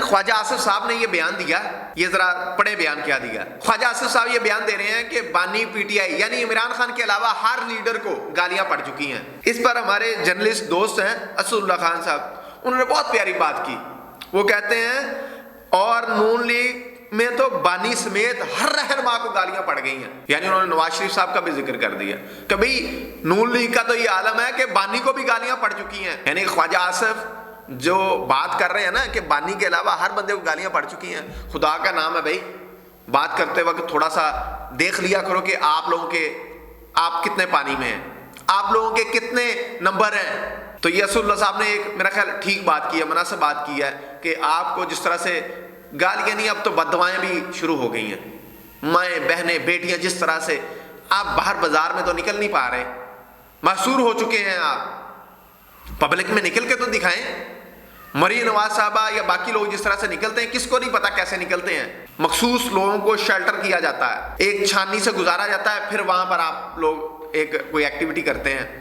خواجہ آصف صاحب نے یہ بیان دیا، یہ ذرا پڑھے بیان کیا دیا۔ خواجہ آصف صاحب یہ بیان دے رہے ہیں کہ بانی پی ٹی آئی یعنی عمران خان کے علاوہ ہر لیڈر کو گالیاں پڑ چکی ہیں۔ اس پر ہمارے جرنلسٹ دوست ہیں اسد اللہ خان صاحب، انہوں نے بہت پیاری بات کی۔ وہ کہتے ہیں اور نون لیگ میں تو بانی سمیت ہر رہنما کو گالیاں پڑ گئی ہیں، یعنی انہوں نے نواز شریف صاحب کا بھی ذکر کر دیا کہ بھئی نون لیگ کا تو یہ عالم ہے کہ بانی کو بھی گالیاں پڑ چکی ہیں۔ یعنی خواجہ آصف جو بات کر رہے ہیں نا کہ بانی کے علاوہ ہر بندے کو گالیاں پڑ چکی ہیں، خدا کا نام ہے بھائی بات کرتے وقت تھوڑا سا دیکھ لیا کرو کہ آپ کتنے پانی میں ہیں، آپ لوگوں کے کتنے نمبر ہیں۔ تو یہ اسد اللہ صاحب نے ایک میرا خیال ٹھیک بات کی ہے، مناسب بات کی ہے کہ آپ کو جس طرح سے گالیاں نہیں، اب تو بددعائیں بھی شروع ہو گئی ہیں، مائیں بہنیں بیٹیاں جس طرح سے آپ باہر بازار میں تو نکل نہیں پا رہے، محصور ہو چکے ہیں، آپ پبلک میں نکل کے تو دکھائیں۔ مریم نواز صاحبہ یا باقی لوگ جس طرح سے نکلتے ہیں، کس کو نہیں پتا کیسے نکلتے ہیں، مخصوص لوگوں کو شیلٹر کیا جاتا ہے، ایک چھاننی سے گزارا جاتا ہے، پھر وہاں پر آپ لوگ کوئی ایکٹیویٹی کرتے ہیں۔